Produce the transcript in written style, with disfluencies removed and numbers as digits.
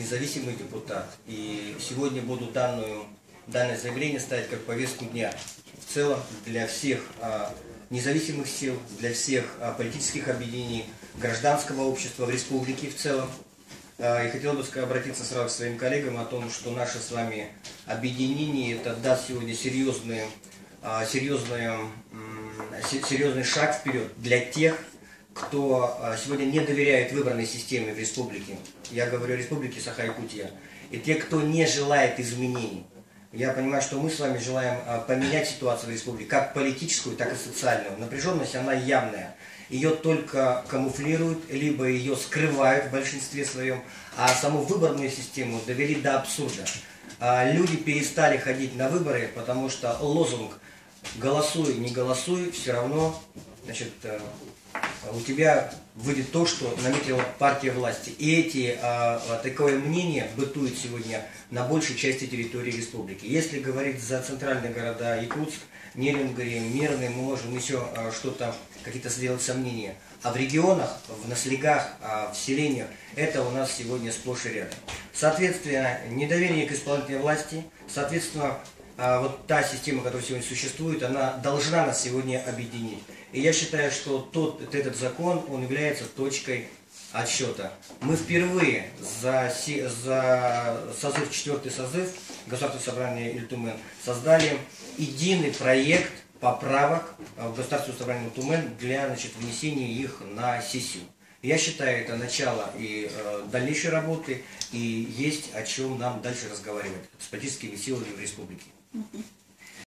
независимый депутат. И сегодня буду данное заявление ставить как повестку дня. В целом для всех независимых сил, для всех политических объединений, гражданского общества в республике в целом. И хотел бы обратиться сразу к своим коллегам о том, что наше с вами объединение это даст сегодня серьезный шаг вперед для тех, кто сегодня не доверяет выборной системе в республике. Я говорю о республике Саха-Якутия. И те, кто не желает изменений. Я понимаю, что мы с вами желаем поменять ситуацию в республике, как политическую, так и социальную. Напряженность, она явная. Ее только камуфлируют, либо ее скрывают в большинстве своем, а саму выборную систему довели до абсурда. Люди перестали ходить на выборы, потому что лозунг «голосуй, не голосуй», все равно, значит, у тебя выйдет то, что наметила партия власти. И такое мнение бытует сегодня на большей части территории республики. Если говорить за центральные города Якутск, Нерюнгри, Мирный, мы можем еще что-то, какие-то сделать сомнения. А в регионах, в наслегах, в селениях, это у нас сегодня сплошь и рядом. Соответственно, недоверие к исполнительной власти, соответственно, вот та система, которая сегодня существует, она должна нас сегодня объединить. И я считаю, что этот закон, он является точкой отсчета. Мы впервые за созыв, 4-й созыв Государственного собрания Ильтумен создали единый проект поправок в Государственное собрание Ильтумен для внесения их на сессию. Я считаю, это начало и дальнейшей работы, и есть о чем нам дальше разговаривать с политическими силами в республике.